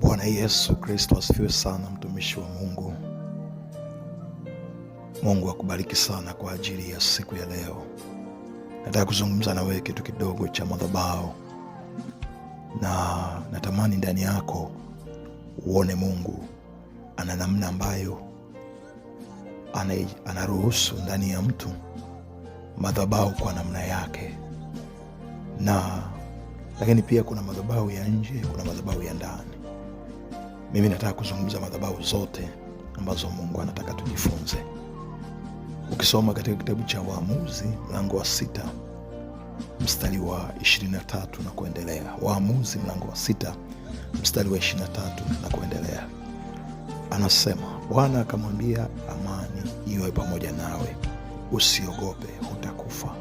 Bwana Yesu Kristo asifiwe sana, mtumishi wa Mungu. Mungu akubariki sana kwa ajili ya siku ya leo. Nataka kuzungumza na wewe kitu kidogo cha madhabahu, na natamani ndani yako uone Mungu ana namna ambayo anaruhusu ndani ya mtu madhabahu kwa namna yake, lakini pia kuna madhabahu ya nje, kuna madhabahu ya ndani. Mimi nataka kuzungumza madhabahu zote ambazo Mungu anataka tujifunze. Ukisoma katika kitabu cha Waamuzi mlango wa 6 mstari wa 23 na kuendelea. Waamuzi mlango wa 6 mstari wa 23 na kuendelea. Anasema, Bwana akamwambia, amani iwe pamoja nawe, usiogope, hutakufa.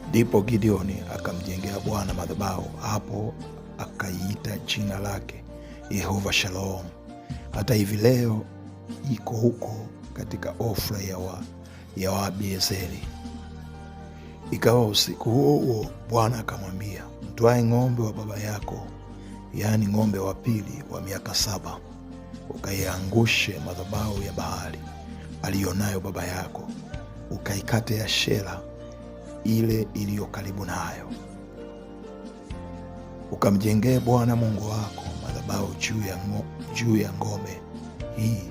Ndipo Gideoni akamjengea Bwana madhabahu, hapo akaiita jina lake Yehova Shalom. Hata hivi leo iko huko katika Ofra ya Waabiezeri. Ikawa usiku huo huo Bwana akamwambia, mtwae ng'ombe wa baba yako, yaani ng'ombe wa pili wa miaka 7, ukaiangushe madhabahu ya Baali aliyonayo baba yako, ukaikate Ashera ile iliyo karibu nayo. Ukamjengee Bwana Mungu wako madhabahu juu ya ngome hii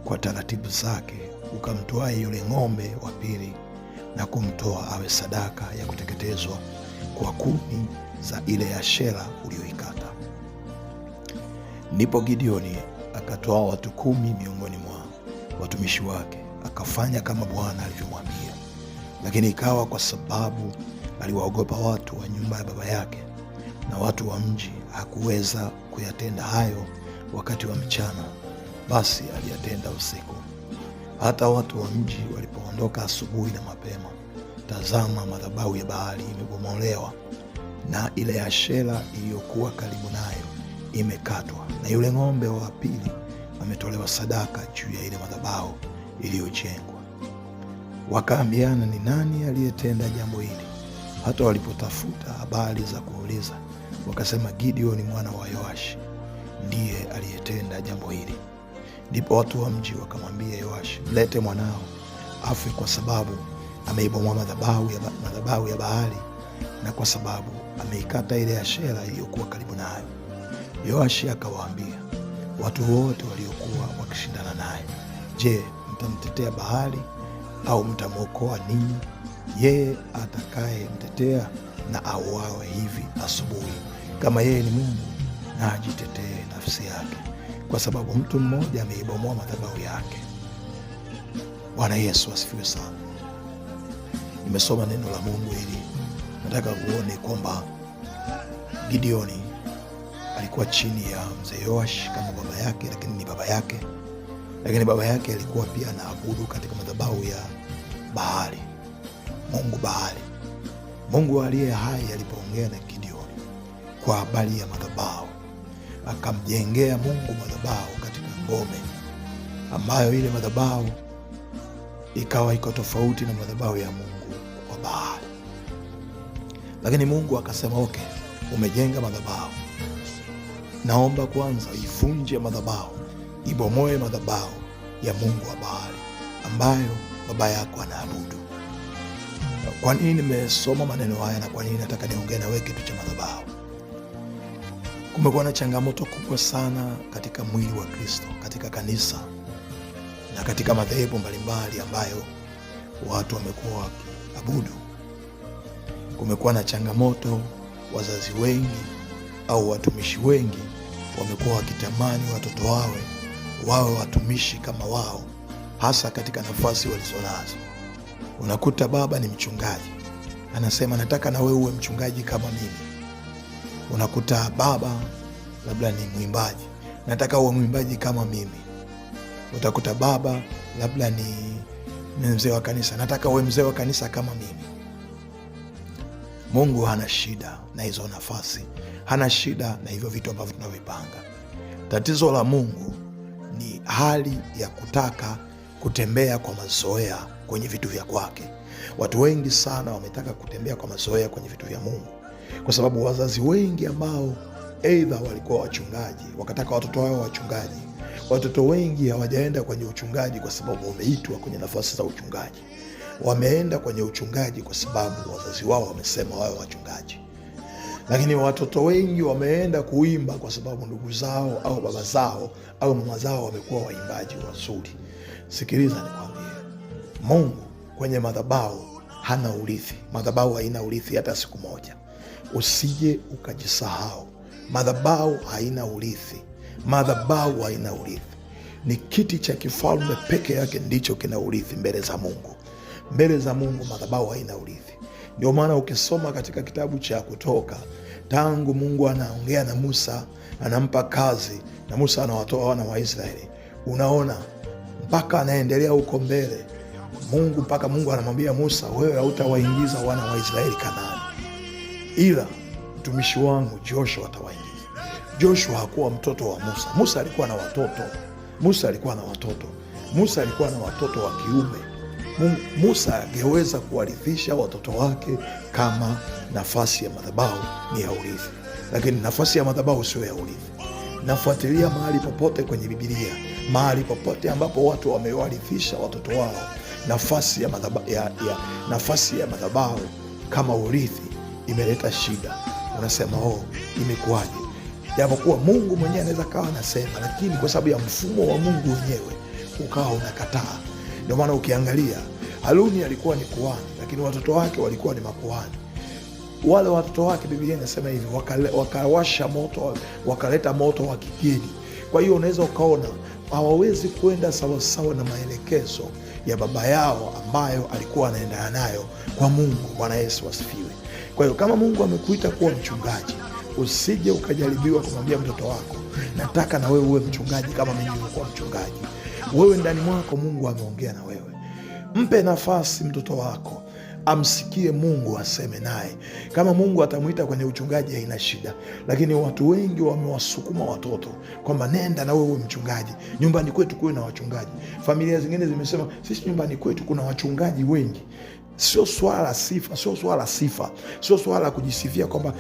kwa taratibu zake. Ukamtoa yule ng'ombe wa pili na kumtoa awe sadaka ya kuteketezwa kwa kuni za ile Ashera uliyoikata. Ndipo Gideoni akatoa watu 10 miongoni mwa watumishi wake, akafanya kama Bwana alivyomwambia. Lakini ikawa kwa sababu aliwaogopa watu wa nyumba ya baba yake na watu wa mji, hakuweza kuyatenda hayo wakati wa mchana, basi aliyatenda usiku. Hata watu wa mji walipoondoka asubuhi na mapema, tazama, madhabahu ya Baali imebomolewa na ile Ashera iliyokuwa karibu nayo imekatwa, na yule ng'ombe wa pili ametolewa sadaka juu ya ile madhabahu iliyojengwa. Wakaambiana, ni nani aliyetenda jambo hili? Hata walipotafuta habari za kuuliza, wakasema, Gideoni mwana wa Yoashi ndiye aliyetenda jambo hili. Ndipo watu wa mji wakamwambia Yoashi, mlete mwanao afe, kwa sababu ameibomoa madhabahu ya Baali na kwa sababu ameikata ile Ashera iliyokuwa karibu nayo. Yoashi akawaambia watu wote waliokuwa wakishindana naye, je, mtamtetea Baali au mtamwokoa ninyi? Yeye atakaye mtetea na auawe hivi asubuhi. Kama yeye ni Mungu, na ajitetee nafsi yake, kwa sababu mtu mmoja ameibomoa madhabahu yake. Bwana Yesu asifiwe sana. Nimesoma neno la Mungu ili nataka uone kwamba Gideoni alikuwa chini ya mzee Yoash kama baba yake, lakini ni baba yake. Lakini baba yake alikuwa pia anaabudu katika madhabahu ya Baali, Mungu Baali. Mungu aliye hai alipoongea na Gideoni kwa habari ya madhabahu, akamjengea Mungu madhabahu katika ngome, ambayo ile madhabahu ikawa iko tofauti na madhabahu ya Mungu wa Baali. Lakini Mungu akasema, okay, umejenga madhabahu, naomba kwanza ifunje madhabahu, ibomoe madhabahu ya Mungu wa Baali ambayo baba yako anaabudu. Kwa nini nimesoma maneno haya na kwa nini nataka niongee na wewe kitu cha madhabahu? Kumekuwa na changamoto kubwa sana katika mwili wa Kristo, katika kanisa na katika madhehebu mbalimbali ambayo watu wamekuwa wakiabudu. Kumekuwa na changamoto, wazazi wengi au watumishi wengi wamekuwa wakitamani watoto wawe watumishi kama wao, hasa katika nafasi walizonazo. Unakuta baba ni mchungaji, anasema nataka na wewe uwe mchungaji kama mimi. Unakuta baba labda ni mwimbaji, nataka uwe mwimbaji kama mimi. Utakuta baba labda ni mzee wa kanisa, nataka uwe mzee wa kanisa kama mimi. Mungu hana shida na hizo nafasi, hana shida na hivyo vitu ambavyo tunavipanga. Tatizo la Mungu ni hali ya kutaka kutembea kwa mazoea kwenye vitu vya kwake. Watu wengi sana wametaka kutembea kwa mazoea kwenye vitu vya Mungu, kwa sababu wazazi wengi ambao aidha walikuwa wachungaji, wakataka watoto wao wachungaji. Watoto wengi hawajaenda kwenye uchungaji kwa sababu wameitwa kwenye nafasi za uchungaji. Wameenda kwenye uchungaji kwa sababu wazazi wao wamesema wawe wachungaji. Lakini watoto wengi wameenda kuimba kwa sababu ndugu zao au baba zao au mama zao wamekuwa waimbaji wazuri. Sikiliza nikwambie, Mungu kwenye madhabahu hana urithi. Madhabahu haina urithi hata siku moja. Usije ukajisahau, madhabahu haina urithi. Madhabahu haina urithi. Ni kiti cha kifalme peke yake ndicho kina urithi mbele za Mungu. Mbele za Mungu madhabahu haina urithi. Ndio maana ukisoma katika kitabu cha Kutoka, tangu Mungu anaongea na Musa, anampa kazi na Musa anawatoa wana wa Israeli, unaona mpaka anaendelea huko mbele mpaka Mungu anamwambia Musa, wewe hautawaingiza wana wa Israeli Kanaani, ila mtumishi wangu Joshua atawaingiza. Joshua hakuwa mtoto wa Musa. Musa alikuwa na watoto. Musa alikuwa na watoto wa kiume. Musa angeweza kuwarithisha watoto wake kama nafasi ya madhabahu ni ya urithi, lakini nafasi ya madhabahu sio ya urithi. Nafuatilia mahali popote kwenye Biblia, mahali popote ambapo watu wamewarithisha watoto wao nafasi ya madhabahu kama urithi, imeleta shida. Unasema imekuwaje? Japokuwa Mungu mwenyewe anaweza kawa anasema, lakini kwa sababu ya mfumo wa Mungu wenyewe ukawa unakataa. Ndio maana ukiangalia Haruni alikuwa ni kuhani, lakini watoto wake walikuwa ni makuhani. Wale watoto wake Biblia inasema hivi, wakawasha moto, wakaleta moto wa kigeni. Kwa hiyo unaweza ukaona hawawezi kwenda sawasawa na maelekezo ya baba yao ambayo alikuwa anaendana nayo kwa Mungu. Bwana Yesu asifiwe. Kwa hiyo kama Mungu amekuita kuwa mchungaji, usije ukajaribiwa kumwambia mtoto wako, nataka na wewe uwe mchungaji kama mimi nilikuwa mchungaji. Wewe ndani mwako Mungu ameongea na wewe. Mpe nafasi mtoto wako amsikie Mungu, aseme naye. Kama Mungu atamuita kwenye uchungaji haina shida, lakini watu wengi wamewasukuma watoto kwamba nenda na wewe uwe mchungaji. Nyumbani kwetu kuwe na wachungaji. Familia zingine zimesema sisi nyumbani kwetu kuna wachungaji wengi. Sio swala sifa, sio swala kujisifia kwamba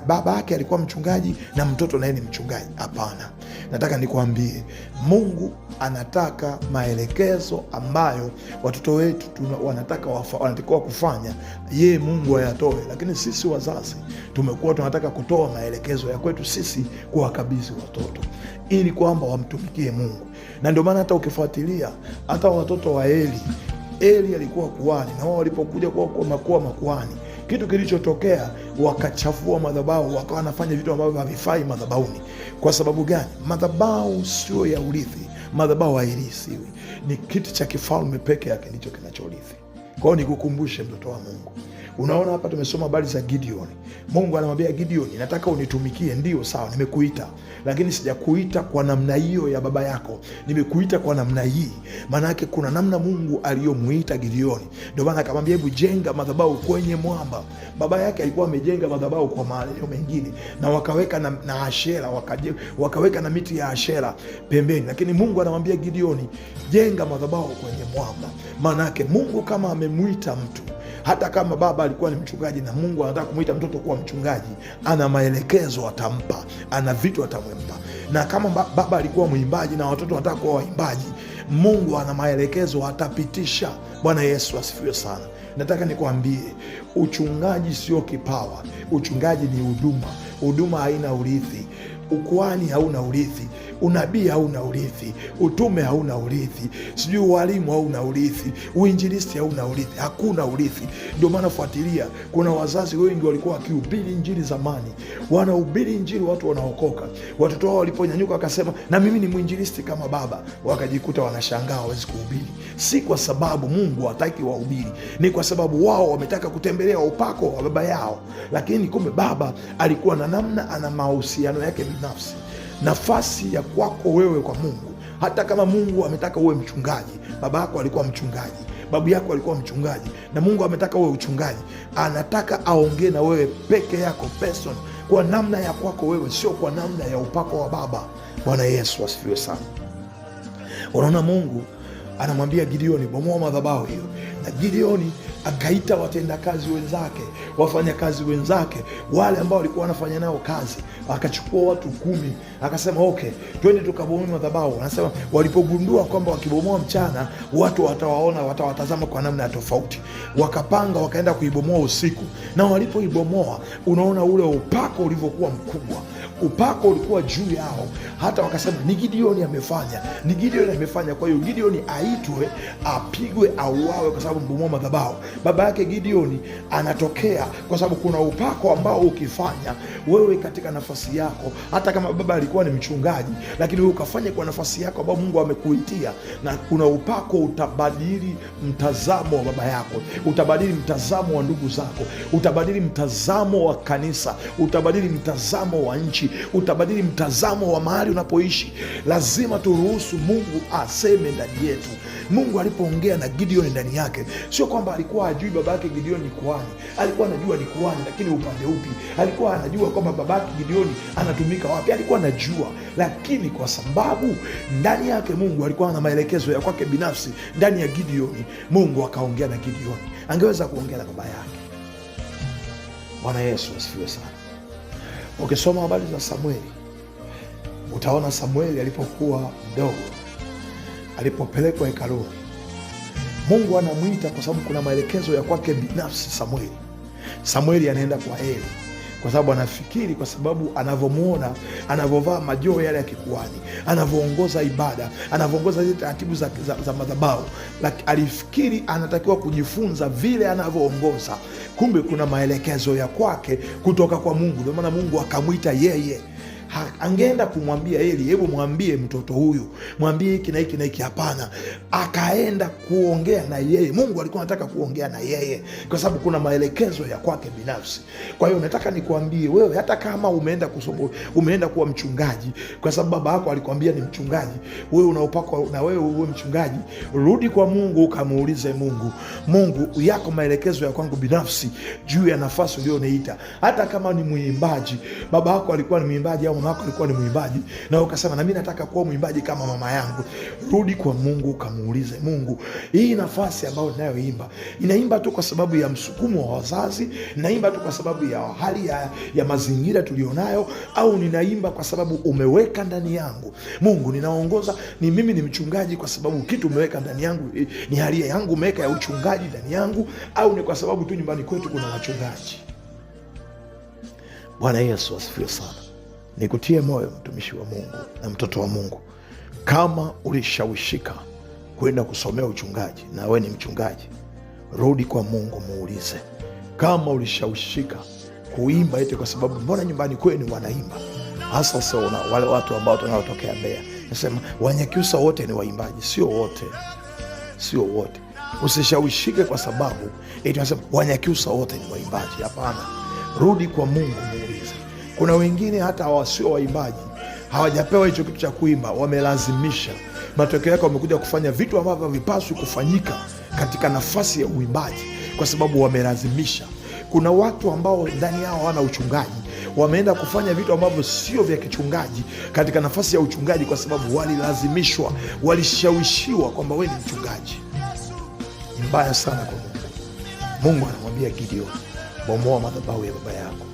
baba yake alikuwa mchungaji na mtoto naye ni mchungaji. Hapana, nataka nikwambie, Mungu anataka maelekezo ambayo watoto wetu wanatakiwa kufanya, yeye Mungu ayatoe. Lakini sisi wazazi tumekuwa tunataka kutoa maelekezo ya kwetu sisi kuwakabidhi watoto ili kwamba wamtumikie Mungu. Na ndio maana hata ukifuatilia hata watoto wa Eli alikuwa kuhani, na wao walipokuja kuwa makuhani, kitu kilichotokea wakachafua madhabahu, wakawa wanafanya vitu ambavyo havifai madhabahuni. Kwa sababu gani? Madhabahu sio ya urithi. Madhabahu hairithiwi. Ni kiti cha kifalme peke yake ndicho kinachorithi. Kwa hiyo nikukumbushe mtoto wa Mungu. Unaona hapa tumesoma habari za Gideon. Mungu anamwambia Gideon, nataka unitumikie. Ndio, sawa, nimekuita, lakini sijakuita kwa namna hiyo ya baba yako. Nimekuita kwa namna hii. Maana yake kuna namna Mungu aliyomuita Gideon. Ndio maana akamwambia, hebu jenga madhabahu kwenye mwamba. Baba yake alikuwa amejenga madhabahu kwa maeneo mengine na wakaweka na Ashera, wakaweka na miti ya Ashera pembeni, lakini Mungu anamwambia Gideon, jenga madhabahu kwenye mwamba. Maana yake Mungu kama amemuita mtu, hata kama baba alikuwa ni mchungaji na Mungu anataka kumuita mtoto kuwa mchungaji, ana maelekezo atampa, ana vitu atampa. Na kama baba alikuwa mwimbaji na watoto wanataka kuwa waimbaji, Mungu ana maelekezo atapitisha. Bwana Yesu asifiwe sana. Nataka nikwambie, uchungaji sio kipawa. Uchungaji ni huduma. Huduma haina urithi. Ukuhani hauna urithi. Unabii hauna urithi. Utume hauna urithi. Sijui ualimu hauna urithi. Uinjilisti hauna urithi. Hakuna urithi. Ndio maana fuatilia, kuna wazazi wengi walikuwa wakihubiri injili zamani, wanahubiri injili, watu wanaokoka. Watoto wao waliponyanyuka wakasema, na mimi ni mwinjilisti kama baba, wakajikuta wanashangaa hawezi kuhubiri. Si kwa sababu Mungu hataki wahubiri, ni kwa sababu wao wametaka kutembelea upako wa baba yao. Lakini kumbe baba alikuwa na namna, ana mahusiano yake binafsi. Nafasi ya kwako wewe kwa Mungu, hata kama Mungu ametaka uwe mchungaji, baba yako alikuwa mchungaji, babu yako alikuwa mchungaji, na Mungu ametaka uwe uchungaji, anataka aongee na wewe peke yako, person, kwa namna ya kwako wewe, sio kwa namna ya upako wa baba. Bwana Yesu asifiwe sana. Unaona, Mungu anamwambia Gideoni, bomoa madhabahu hiyo, na Gideoni akaita watendakazi wenzake, wafanyakazi wenzake, wale ambao walikuwa wanafanya nao kazi, akachukua watu 10, akasema okay, twende tukabomoe madhabahu. Anasema walipogundua kwamba wakibomoa mchana watu watawaona, watawatazama kwa namna ya tofauti, wakapanga wakaenda kuibomoa usiku. Na walipoibomoa, unaona ule upako ulivyokuwa mkubwa, upako ulikuwa juu yao, hata wakasema ni Gideoni amefanya, ni Gideoni amefanya. Kwa hiyo Gideoni aitwe, apigwe, auawe kwa sababu mbomoa madhabahu. Baba yake Gideoni anatokea kwa sababu kuna upako ambao ukifanya wewe katika nafasi yako, hata kama baba alikuwa ni mchungaji, lakini wewe ukafanya kwa nafasi yako ambao Mungu amekuitia, na kuna upako, utabadili mtazamo wa baba yako, utabadili mtazamo wa ndugu zako, utabadili mtazamo wa kanisa, utabadili mtazamo wa nchi, utabadili mtazamo wa mahali unapoishi. Lazima turuhusu Mungu aseme ndani yetu. Mungu alipoongea na Gideoni ndani yake, sio kwamba alikuwa ajui baba yake Gideoni ni kuhani. Alikuwa anajua ni kuhani, lakini upande upi? Alikuwa anajua kwamba baba yake Gideoni anatumika wapi? Alikuwa anajua, lakini kwa sababu ndani yake Mungu alikuwa na maelekezo ya kwake binafsi ndani ya Gideoni, Mungu akaongea na Gideoni. Angeweza kuongea na baba yake. Bwana Yesu asifiwe sana. Ukisoma habari za Samueli, utaona Samueli alipokuwa mdogo, alipopelekwa hekaluni, Mungu anamwita kwa sababu kuna maelekezo ya kwake binafsi. Samueli anaenda kwa Eli kwa sababu anafikiri, kwa sababu anavyomwona, anavyovaa majoho yale ya kikuhani, anavyoongoza ibada, anavyoongoza zile taratibu za madhabahu, alifikiri anatakiwa kujifunza vile anavyoongoza. Kumbe kuna maelekezo ya kwake kutoka kwa Mungu. Ndio maana Mungu akamwita yeye. Angeenda kumwambia Eli, hebu mwambie mtoto huyu, mwambie hiki na hiki na hiki. Hapana, akaenda kuongea na yeye. Mungu alikuwa anataka kuongea na yeye kwa sababu kuna maelekezo ya kwake binafsi. Kwa hiyo nataka nikuambie wewe, hata kama umeenda kusoma, umeenda kuwa mchungaji kwa sababu baba yako alikwambia ni mchungaji, wewe unaopakwa na wewe uwe mchungaji, rudi kwa Mungu ukamuulize Mungu, Mungu yako maelekezo ya kwangu binafsi juu ya nafasi ulioniita. Hata kama ni mwimbaji, baba yako alikuwa ni mwimbaji au mama yako alikuwa ni mwimbaji, na ukasema na mimi nataka kuwa mwimbaji kama mama yangu, rudi kwa Mungu ukamuulize Mungu, hii nafasi ambayo ninayoimba, inaimba tu kwa sababu ya msukumo wa wazazi, ninaimba tu kwa sababu ya hali ya mazingira tulionayo, au ninaimba kwa sababu umeweka ndani yangu? Mungu, ninaongoza, ni mimi ni mchungaji kwa sababu kitu umeweka ndani yangu, ni hali yangu umeweka ya uchungaji ndani yangu, au ni kwa sababu tu nyumbani kwetu kuna wachungaji? Bwana Yesu asifiwe sana. Nikutie moyo mtumishi wa Mungu na mtoto wa Mungu, kama ulishawishika kwenda kusomea uchungaji na wewe ni mchungaji, rudi kwa Mungu muulize. Kama ulishawishika kuimba eti kwa sababu mbona nyumbani kwenu wanaimba, hasa sasa wale watu ambao tunaotokea Mbeya, nasema Wanyakyusa wote ni waimbaji. Sio wote, sio wote. Usishawishike kwa sababu eti nasema Wanyakyusa wote ni waimbaji. Hapana, rudi kwa Mungu muulize. Kuna wengine hata wasio waimbaji, hawajapewa hicho kitu cha kuimba, wamelazimisha. Matokeo yake wamekuja kufanya vitu ambavyo havipaswi kufanyika katika nafasi ya uimbaji kwa sababu wamelazimisha. Kuna watu ambao ndani yao hawana uchungaji, wameenda kufanya vitu ambavyo sio vya kichungaji katika nafasi ya uchungaji kwa sababu walilazimishwa, walishawishiwa kwamba wewe ni mchungaji. Mbaya sana kwa Mungu. Mungu anamwambia Gideoni, bomoa madhabahu ya baba yako,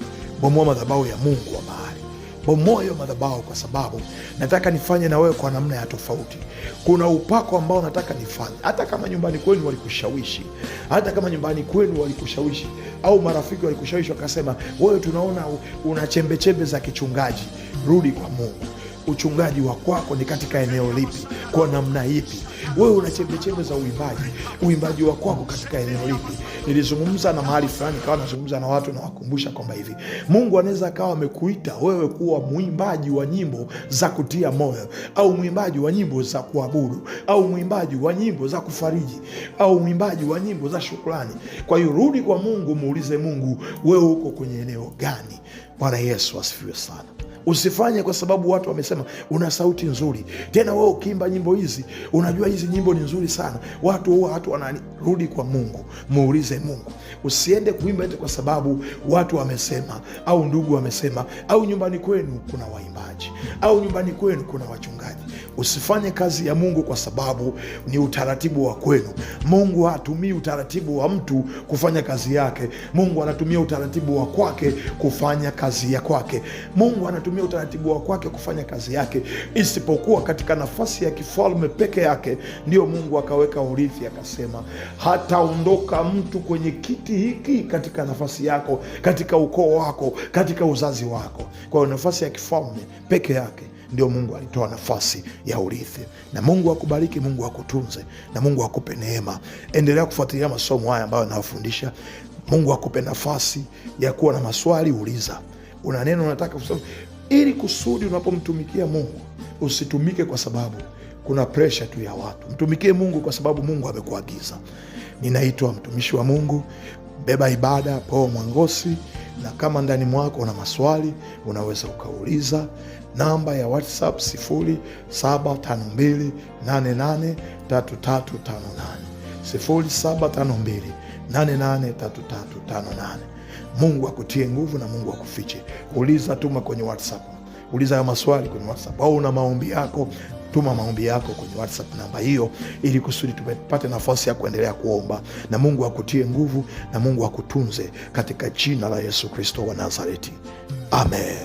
bomoa madhabahu ya Mungu wa mahali, bomoa hiyo madhabahu, kwa sababu nataka nifanye na wewe kwa namna ya tofauti. Kuna upako ambao nataka nifanye. Hata kama nyumbani kwenu walikushawishi, hata kama nyumbani kwenu walikushawishi au marafiki walikushawishi wakasema wewe, tunaona una chembechembe za kichungaji, rudi kwa Mungu. Uchungaji wa kwako ni katika eneo lipi? Kwa namna ipi? Wewe una chembechembe za uimbaji, uimbaji wa kwako katika eneo lipi? Nilizungumza na mahali fulani, kawa nazungumza na watu na wakumbusha kwamba hivi, Mungu anaweza akawa amekuita wewe kuwa mwimbaji wa nyimbo za kutia moyo, au mwimbaji wa nyimbo za kuabudu, au mwimbaji wa nyimbo za kufariji, au mwimbaji wa nyimbo za shukrani. Kwa hiyo rudi kwa Mungu, muulize Mungu, wewe uko kwenye eneo gani? Bwana Yesu asifiwe sana. Usifanye kwa sababu watu wamesema una sauti nzuri, tena wewe ukiimba nyimbo hizi, unajua hizi nyimbo ni nzuri sana, watu wanani. Rudi kwa Mungu, muulize Mungu. Usiende kuimba eti kwa sababu watu wamesema, au ndugu wamesema, au nyumbani kwenu kuna waimbaji, au nyumbani kwenu kuna wachungaji. Usifanye kazi ya Mungu kwa sababu ni utaratibu wa kwenu. Mungu hatumii utaratibu wa mtu kufanya kazi yake. Mungu anatumia utaratibu wa kwake kufanya kazi ya kwake. Mungu anatumia utaratibu wa kwake kufanya kazi yake, isipokuwa katika nafasi ya kifalme peke yake ndio Mungu akaweka urithi, akasema hataondoka mtu kwenye kiti hiki katika nafasi yako, katika ukoo wako, katika uzazi wako. Kwa hiyo nafasi ya kifalme peke yake ndio Mungu alitoa nafasi ya urithi. Na Mungu akubariki, Mungu akutunze, na Mungu akupe neema. Endelea kufuatilia masomo haya ambayo nayafundisha. Mungu akupe nafasi ya kuwa na maswali, uliza. Una neno unataka kusema, ili kusudi unapomtumikia Mungu usitumike kwa sababu kuna presha tu ya watu. Mtumikie Mungu kwa sababu Mungu amekuagiza. Ninaitwa mtumishi wa Mungu Beba Ibada Paul Mwangosi, na kama ndani mwako una maswali unaweza ukauliza. Namba ya WhatsApp 0752883358, 0752883358. Mungu akutie nguvu na Mungu akufiche. Uliza, tuma kwenye WhatsApp. Uliza ya maswali kwenye WhatsApp, au una maombi yako, tuma maombi yako kwenye WhatsApp namba hiyo, ili kusudi tupate nafasi ya kuendelea kuomba. Na Mungu akutie nguvu na Mungu akutunze katika jina la Yesu Kristo wa Nazareti. Amen.